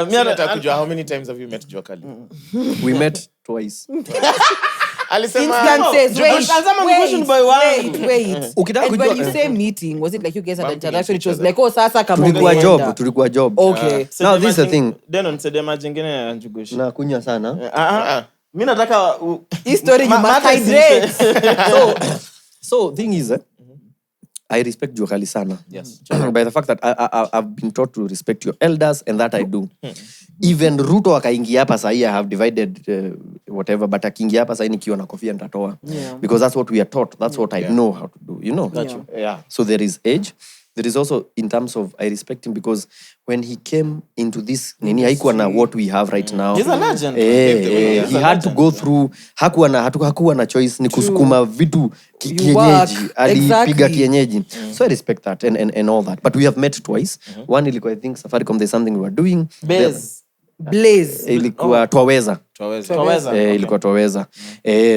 Mimi nataka kujua how many times have you met JUA CALI? We met twice. Alisema wait. And when you say meeting, was it like you guys had an interaction? It was like, oh, sasa kama tulikuwa job. Okay. Now this is the thing. Then on sedema jingine ya NJUGUSH. Na kunywa sana. Mimi nataka history you must hydrate. So thing is, I respect JUA CALI sana. Yes. By the fact that I've been taught to respect your elders, and that I do. Even Ruto akaingia hapa sahi, I have divided whatever, but akiingia hapa sahi nikiwa na kofia nitatoa. Because that's what we are taught. That's what I know how to do, you know. So there is age. There is also in terms of I respect him because when he came into this nini haikuwa na what we have right now. He's a legend. He had to go through hakuwa na choice ni kusukuma vitu kienyeji, alipiga kienyeji. So I respect that and all that. But we have met twice. One ilikuwa I think Safaricom, there's something we were doing. Blaze. Ilikuwa Twaweza. Ilikuwa Twaweza.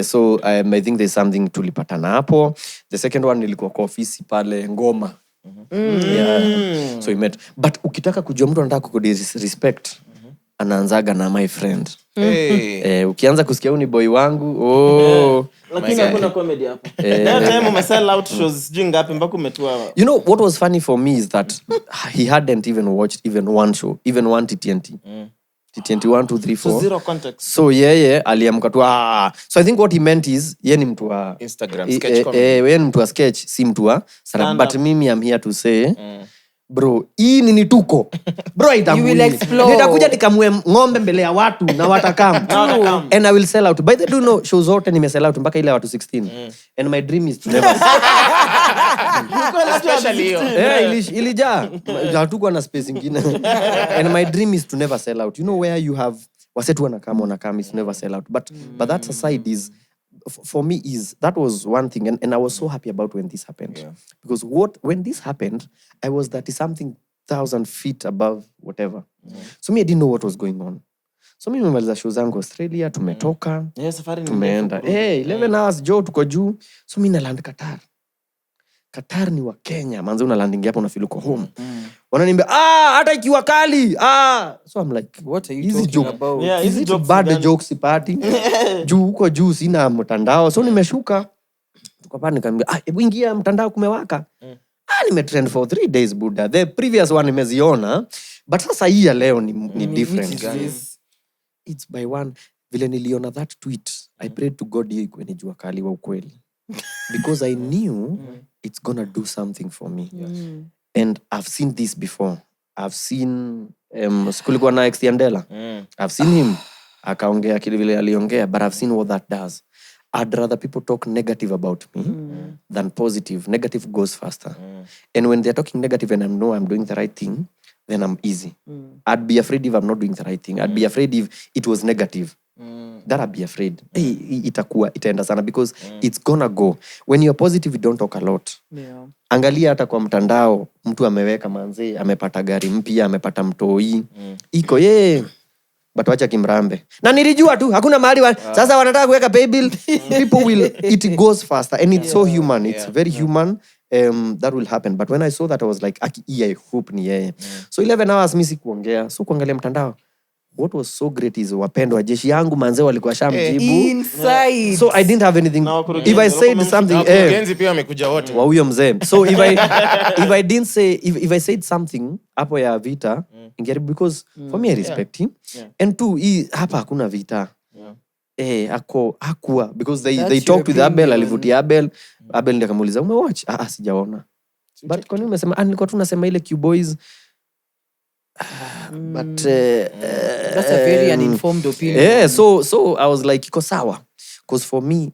So I think there's something tulipatana hapo. The second one ilikuwa kwa ofisi pale Ngoma. So we met. But ukitaka kujua mtu anataka kukudisrespect, anaanzaga na my friend. Ukianza kusikia ni boy wangu, lakini hakuna comedy hapo. That time umesell out shows jingapi mpaka umetua. You know what was funny for me is that he hadn't even watched even one show, even one TTNT. TTNT 1 2 3 4. So zero context. So aliamka tu so I think what he meant is yeye ni mtu wa Instagram sketch comedy. Yeye ni mtu wa sketch, si mtu wa but mimi I'm here to say bro, hii ni nituko. Bro, nitakuja nikamue ng'ombe mbele ya watu na watakam. And I will sell out. By the do know shows zote nimesell out mpaka ile watu 16. And my dream is to never especially ilija hatuko na space nyingine. And my dream is to never sell out. You know where you have wasetu wanakam is to never sell out. But that aside is for me is that was one thing and I was so happy about when this happened. Because when this happened, I was 30,000 feet above whatever. So me I didn't know what was going on. So me nimemaliza show zangu Australia, tumetoka. Safari tumeenda 11 hours Joe tuko juu. So me na land Qatar ni wa Kenya. Manze una landing hapo na feel uko home. Wananiambia hata ikiwa kali. So I'm like, what are you talking about? Is it bad jokes party? Juu huko juu sina mtandao. So nimeshuka. Tukapanda nikamwambia hebu ingia mtandao kumewaka. Nimetrend for 3 days buda. The previous one nimeziona, but sasa hii ya leo ni different. It's by one. Vile niliona that tweet, I prayed to God hiyo ikuwe ni JUA CALI wa ukweli. Because I knew it's gonna do something for me. And I've seen this before. I've seen kulikuwa na Extiandela. I've seen him akaongea kile vile aliongea, but I've seen what that does. I'd rather people talk negative about me than positive. Negative goes faster. And when they're talking negative and I know I'm doing the right thing, then I'm easy. I'd be afraid if I'm not doing the right thing. I'd be afraid if it was negative. That I'd be afraid. Itaenda sana because it's gonna go. When you're positive, you don't talk a lot. Angalia hata kwa mtandao, mtu ameweka manze, amepata gari mpya, amepata mtoi. Iko but wacha kimrambe. Na nilijua tu hakuna mahali sasa wanataka kuweka pay bill. People will it goes faster and it's so human. It's very human. That will happen. But when I saw that I was like I hope ni yeye. So 11 hours mimi sikuongea. So kuangalia mtandao. What was so great is wapendwa jeshi yangu manze walikuwa shamjibu inside. So I didn't have anything. If I said something Kenzi pia amekuja wote wa huyo mzee. So if I didn't say if I said something hapo ya vita because for me I respect him and two hapa hakuna vita. Hakuwa because they talked with Abel, alivutia Abel ndiye akamuuliza umewatch sijaona. But kwa nini umesema nilikuwa tu nasema ile Q boys. But that's a very uninformed opinion. So I was like iko sawa. Because for me,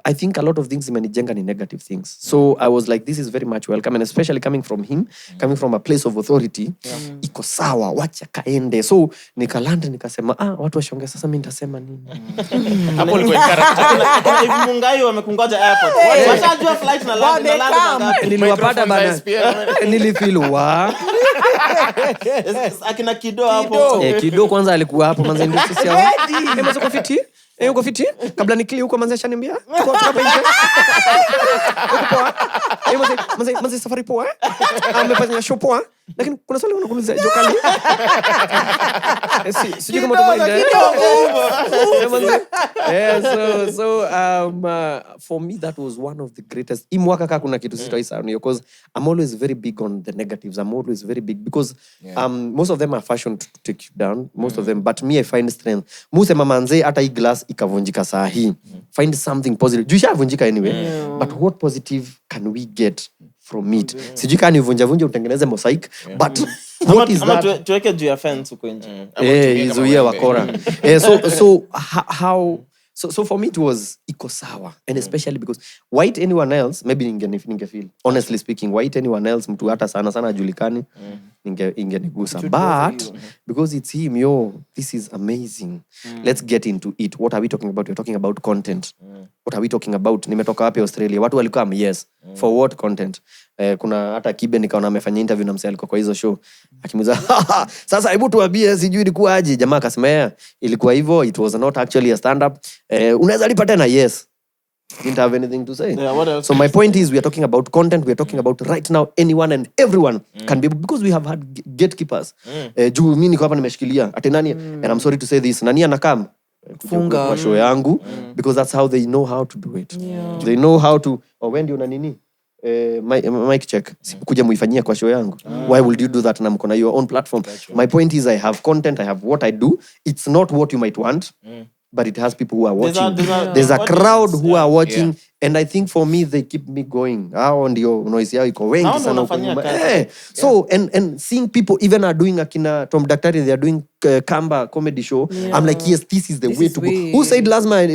I think a lot of things imenijenga ni negative things. So I was like, this is very much welcome. And especially coming from him, coming from a place of authority, iko sawa, wacha kaende. So nikalanda nikasema, watu washonge sasa mimi nitasema nini? Hapo liko character. Hivi Mungai wamekungoja airport. Washajua flight na land. Niliwapata bana. Nilifeel akina Kido hapo. Kido kwanza alikuwa hapo manze ndio sisi hao. Mwanzo kwa fiti? Uko fiti? Kabla nikili huko manze shaniambia. Tuko hapa nje. Uko poa? Manze safari poa? Amefanya show poa? Lakini kuna swali unakuuliza Jua Kali. Sijui kama tumaenda. For me that was one of the greatest. Imwaka kaka kuna kitu sitaisahau because I'm always very big on the negatives. I'm always very big because most of them are fashioned to take you down. Most of them, but me I find strength. Musema manze hata hii glass ikavunjika saa hii. Find something positive. Juu ishavunjika anyway. But what positive can we get from it? Sijui kani vunja utengeneze mosaic, but what is that? Tuweke juu ya fence huko nje. Izuia wakora. So for me it was iko sawa, and especially because white anyone else maybe ninge feel, honestly speaking, white anyone else mtu hata sana ajulikani ingenigusa, but because it's him, this is amazing. Let's get into it. What are we talking about? We're talking about content. What are we talking about? Nimetoka wapi Australia? Watu walikuwa yes. For what content? Kuna hata Kibe nikaona amefanya interview na msee alikuwa kwa hizo show. Akimuza sasa hebu tuambie sijui ilikuwa aje. Jamaa akasema ilikuwa hivyo, it was not actually a stand up. Unaweza lipa tena? Yes. Didn't have anything to say. So my point is, we are talking about content. We are talking about right now anyone and everyone can be, because we have had gatekeepers. Juu mimi niko hapa nimeshikilia ati nani, and I'm sorry to say this, nani anakam funga kwa show yangu, because that's how they know how to do it. They know how to, when ndio na nini mic check kuja muifanyia kwa show yangu. Why would you do that na mko na your own platform? My point is, I have content, I have what I do. It's not what you might want, but it has people who are watching. There's a crowd who are watching, and I think for me they keep me going. Hao ndio noise yao iko wengi sana huko nyuma. So and seeing people even are doing akina Tom Daktari, they are doing Kamba comedy show. I'm like, yes, this is the way to go. Who said lazima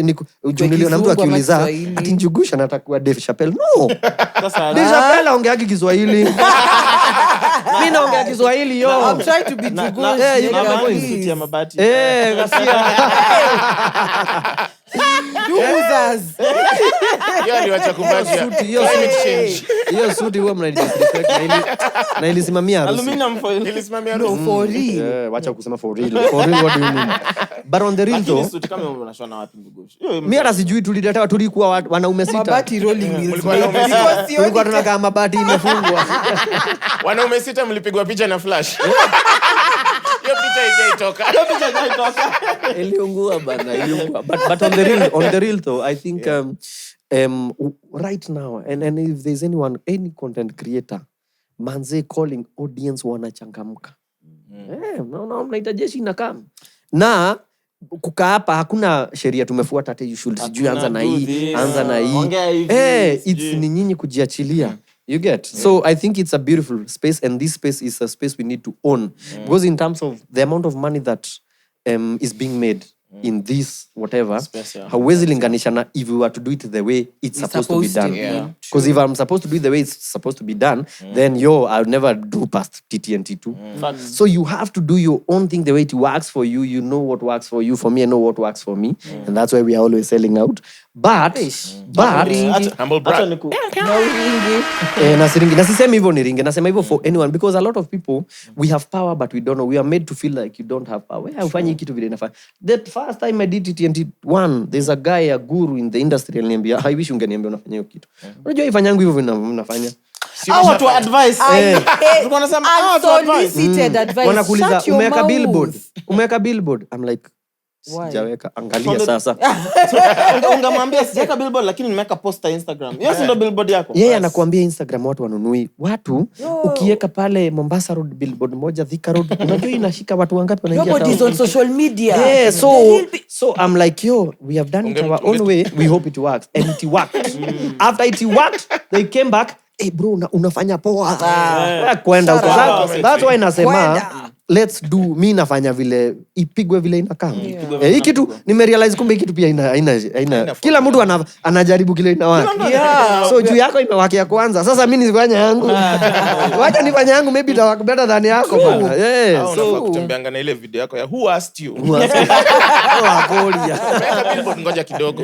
junilio na mtu akiuliza ati NJUGUSH anatakuwa Dave Chappelle? No. Dave Chappelle aongeagi Kiswahili. Mimi naongea Kiswahili I'm trying to be NJUGUSH. You can go suti ya mabati. Gasia. Aliwacha kumbatia climate change. Hiyo suti huwa mnadisrespect na ilisimamia harusi. Aluminum foil. Ilisimamia No, for real. Wacha kusema for real. For real, what do you mean? But on the real though, suti kama unashona wapi NJUGUSH? Mimi hata sijui tulikuwa wanaume 6. Mabati rolling wheels. Tulikuwa tunakaa mabati imefungwa. Wanaume 6 mlipigwa picha na flash. Hiyo picha haijatoka. Iliungua bana, iliungua. But on the real though, I think right now, and if there's any content creator, manze calling audience wanachangamka. No, mnaita jeshi inakam. Na kukaa hapa hakuna sheria tumefuata, ati you should sijui anza na hii. It's ni nyinyi kujiachilia. You get? So I think it's a beautiful space, and this space is a space we need to own. Because in terms of the amount of money that is being made in this whatever, hauwezi linganisha na if we were to do it the way it's supposed to be done. Because if I'm supposed to do it the way it's supposed to be done, then I'll never do past TTNT2. So you have to do your own thing the way it works for you. You know what works for you. For me, I know what works for me. And that's why we are always selling out. But humble brag. Nasisemi hivyo ni ringe. Nasema hivyo for anyone, because a lot of people, we have power but we don't know. We are made to feel like you don't have power. Ufanyi kitu vile nafanya. That first time I did TTNT1, there's a guy, a guru in the industry, aliniambia, I wish ungeniambia unafanya hiyo kitu. Unajua ifanyangu hivyo vinafanya. Watu advice. Unsolicited advice. Wanakuuliza umeweka billboard. I'm like, sijaweka, angalia sasa. Ungamwambia sijaweka billboard lakini nimeweka poster Instagram. Hiyo ndio billboard yako. Yeye anakuambia Instagram watu wanunui. Watu ukiweka pale Mombasa Road billboard moja, Thika Road, unajua inashika watu wangapi wanaingia? Nobody's on social media. So I'm like, we have done it our own way. We hope it works. And it worked. After it worked, they came back. Hey bro, unafanya poa. Kwenda huko. That's why nasema let's do, mi nafanya vile ipigwe vile inakaa. Hii kitu nimerealize kumbe kitu pia ina kila mtu anajaribu kile inawaka. So juu yako imewaka ya kwanza. Sasa mimi nifanya yangu. Wacha nifanya yangu, maybe itawaka better than yako bana. So kutembeanga na ile video yako ya who asked you. Ngoja kidogo.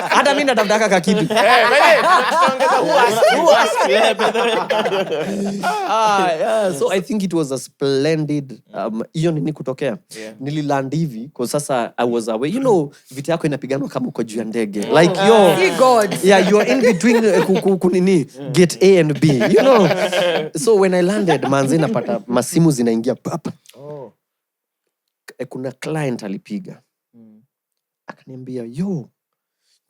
Hata mimi nataka ka kitu. So I think it was a splendid hiyo nini kutoka ilitokea. Yeah. Nililand hivi kwa sasa I was away. You know, vita yako inapiganwa kama uko juu ya ndege. Like yo. Yeah, you are in between kunini gate A and B. You know. So when I landed, manzi napata masimu zinaingia papa. Oh. Kuna client alipiga. Akaniambia, "Yo,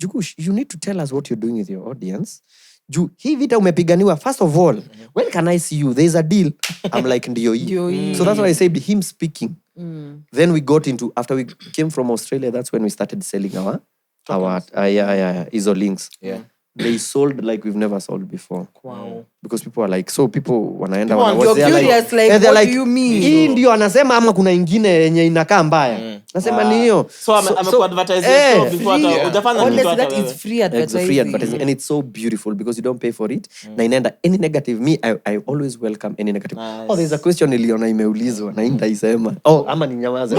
Jugush, you need to tell us what you're doing with your audience. Hii vita umepiganiwa, first of all, when can I see you? There's a deal." I'm like, "Ndio hii." So that's why I said him speaking. Then we got into, after we came from Australia, that's when we started selling our ISO links. Yeah. They sold like we've never sold before. Wow. Because people are like, so people wanaenda You're curious, like, what do you mean? Hii ndio anasema ama kuna ingine yenye inakaa mbaya. Nasema ni hiyo. So amekuadvertise yourself before hujafanya nini Honestly, that is free advertising. It's free advertising and it's so beautiful because you don't pay for it. Na inaenda any negative, I always welcome any negative. Nice. Oh, there's a question niliona imeulizwa na nitaisema. Oh, ama ni nyamaze.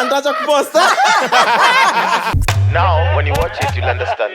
Nitacha kupost. Now when you watch it you'll understand.